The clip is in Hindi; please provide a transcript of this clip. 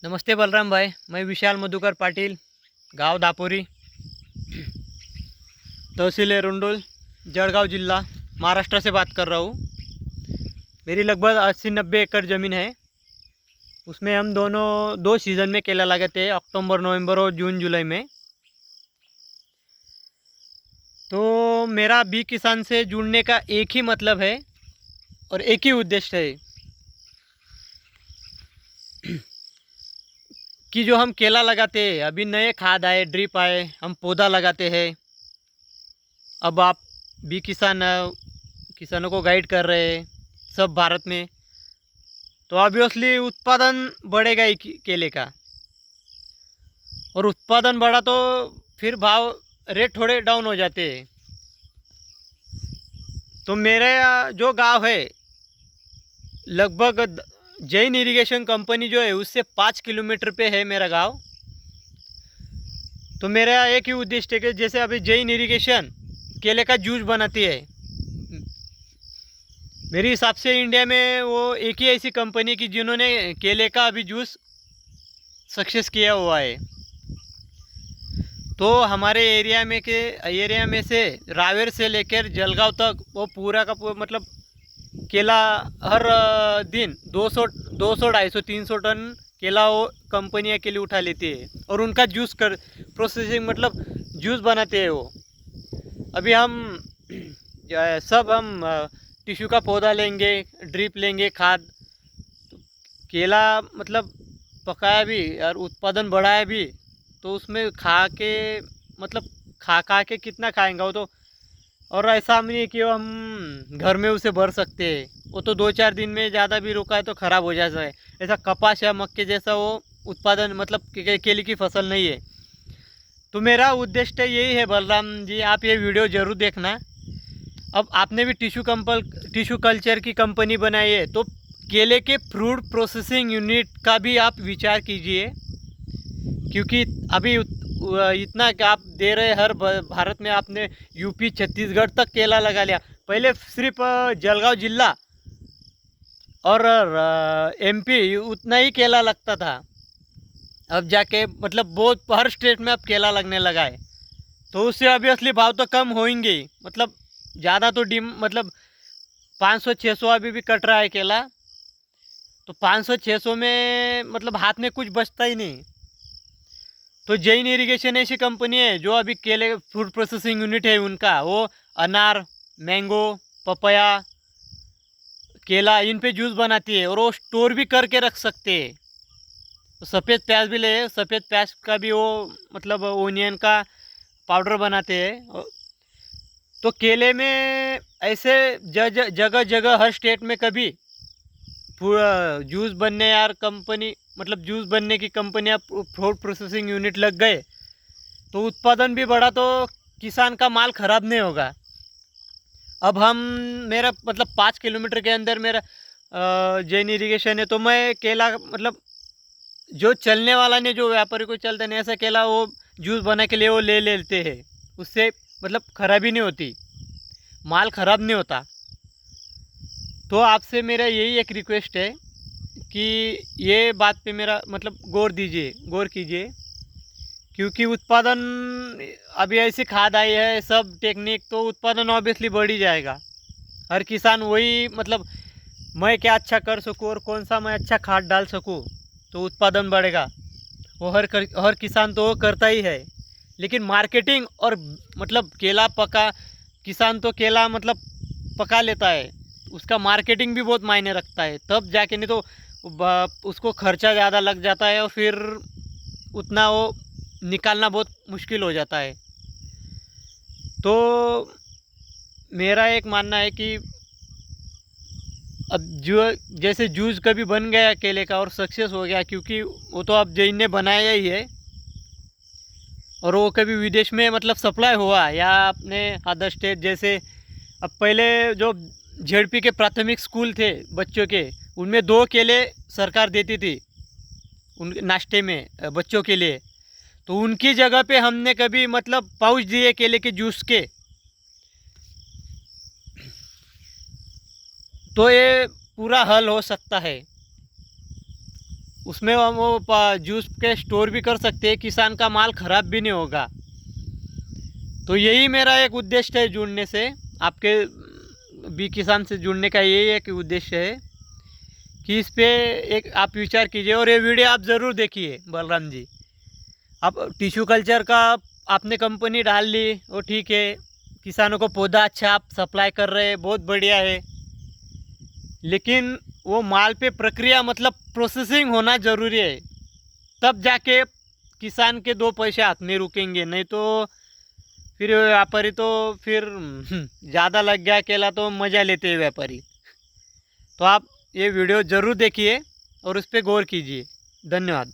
नमस्ते बलराम भाई, मैं विशाल मधुकर पाटिल, गांव दापोरी, तहसील रुंडुल, जळगांव जिला, महाराष्ट्र से बात कर रहा हूँ। मेरी लगभग 80-90 एकड़ ज़मीन है। उसमें हम दोनों दो सीज़न में केला लगाते हैं, अक्टूबर नवंबर और जून जुलाई में। तो मेरा बी किसान से जुड़ने का एक ही मतलब है और एक ही उद्देश्य है कि जो हम केला लगाते हैं, अभी नए खाद आए, ड्रिप आए, हम पौधा लगाते हैं। अब आप बी किसान किसानों को गाइड कर रहे हैं सब भारत में, तो ऑब्वियसली उत्पादन बढ़ेगा ही केले का। और उत्पादन बढ़ा तो फिर भाव रेट थोड़े डाउन हो जाते हैं। तो मेरे जो गांव है, लगभग जैन इरिगेशन कंपनी जो है उससे 5 किलोमीटर पे है मेरा गांव। तो मेरा एक ही उद्देश्य है कि जैसे अभी जैन इरिगेशन केले का जूस बनाती है, मेरे हिसाब से इंडिया में वो एक ही ऐसी कंपनी की जिन्होंने केले का अभी जूस सक्सेस किया हुआ है। तो हमारे एरिया में से रावेर से लेकर जलगांव तक वो पूरा का पूरा मतलब केला हर दिन 200 250 300 टन केला वो कंपनी अकेली उठा लेती है और उनका जूस कर प्रोसेसिंग मतलब जूस बनाते हैं वो। अभी हम सब हम टिश्यू का पौधा लेंगे, ड्रिप लेंगे, खाद, तो केला मतलब पकाया भी और उत्पादन बढ़ाया भी, तो उसमें खा के कितना खाएंगे वो तो। और ऐसा नहीं है कि हम घर में उसे भर सकते हैं, वो तो 2-4 दिन में ज़्यादा भी रुका है तो ख़राब हो जाता है। ऐसा कपास या मक्के जैसा वो उत्पादन मतलब केले की फसल नहीं है। तो मेरा उद्देश्य यही है बलराम जी, आप ये वीडियो ज़रूर देखना। अब आपने भी टिश्यू कल्चर की कंपनी बनाई है, तो केले के फ्रूट प्रोसेसिंग यूनिट का भी आप विचार कीजिए, क्योंकि अभी इतना कि आप दे रहे हर भारत में, आपने यूपी छत्तीसगढ़ तक केला लगा लिया। पहले सिर्फ जलगांव जिला और एमपी उतना ही केला लगता था। अब जाके मतलब बहुत हर स्टेट में अब केला लगने लगा है, तो उससे ऑब्वियसली भाव तो कम होंगे ही। मतलब ज़्यादा तो मतलब 500-600 अभी भी कट रहा है केला, तो 500-600 में मतलब हाथ में कुछ बचता ही नहीं। तो जैन इरिगेशन ऐसी कंपनी है जो अभी केले फूड प्रोसेसिंग यूनिट है उनका, वो अनार, मैंगो, पपाया, केला इन पे जूस बनाती है और वो स्टोर भी करके रख सकते हैं। तो सफ़ेद प्याज भी ले, सफ़ेद प्याज का भी वो मतलब ओनियन का पाउडर बनाते हैं। तो केले में ऐसे जगह जगह हर स्टेट में कभी पूरा जूस बनने यार कंपनी मतलब जूस बनने की कंपनियां फूड प्रोसेसिंग यूनिट लग गए, तो उत्पादन भी बढ़ा, तो किसान का माल ख़राब नहीं होगा। अब हम मेरा मतलब 5 किलोमीटर के अंदर मेरा जैन इरिगेशन है, तो मैं केला मतलब जो चलने वाला नहीं, जो व्यापारी को चलता नहीं, ऐसा केला वो जूस बना के लिए वो ले लेते हैं। उससे मतलब ख़राबी नहीं होती, माल ख़राब नहीं होता। तो आपसे मेरा यही एक रिक्वेस्ट है कि ये बात पे मेरा मतलब गौर कीजिए, क्योंकि उत्पादन अभी ऐसी खाद आई है सब टेक्निक, तो उत्पादन ऑब्वियसली बढ़ ही जाएगा। हर किसान वही मतलब मैं क्या अच्छा कर सकूँ और कौन सा मैं अच्छा खाद डाल सकूँ तो उत्पादन बढ़ेगा, वो हर किसान तो वो करता ही है। लेकिन मार्केटिंग और मतलब किसान तो केला मतलब पका लेता है, उसका मार्केटिंग भी बहुत मायने रखता है, तब जाके, नहीं तो उसको खर्चा ज़्यादा लग जाता है और फिर उतना वो निकालना बहुत मुश्किल हो जाता है। तो मेरा एक मानना है कि अब जो जैसे जूस कभी बन गया केले का और सक्सेस हो गया, क्योंकि वो तो अब जैन ने बनाया ही है, और वो कभी विदेश में मतलब सप्लाई हुआ या अपने अदर स्टेट जैसे, अब पहले जो जेडपी के प्राथमिक स्कूल थे बच्चों के, उनमें 2 केले सरकार देती थी उन नाश्ते में बच्चों के लिए, तो उनकी जगह पे हमने कभी मतलब पाउच दिए केले के जूस के, तो ये पूरा हल हो सकता है। उसमें हम वो जूस के स्टोर भी कर सकते हैं, किसान का माल ख़राब भी नहीं होगा। तो यही मेरा एक उद्देश्य है जुड़ने से, आपके बी किसान से जुड़ने का यही एक उद्देश्य है कि इस पे एक आप विचार कीजिए और ये वीडियो आप ज़रूर देखिए बलराम जी। आप टिश्यू कल्चर का आपने कंपनी डाल ली, वो ठीक है, किसानों को पौधा अच्छा आप सप्लाई कर रहे हैं, बहुत बढ़िया है, लेकिन वो माल पे प्रक्रिया मतलब प्रोसेसिंग होना ज़रूरी है, तब जाके किसान के दो पैसे हाथ में रुकेंगे। नहीं तो फिर व्यापारी तो फिर ज़्यादा लग गया अकेला तो मज़ा लेते हैं व्यापारी। तो आप ये वीडियो ज़रूर देखिए और उस पर गौर कीजिए। धन्यवाद।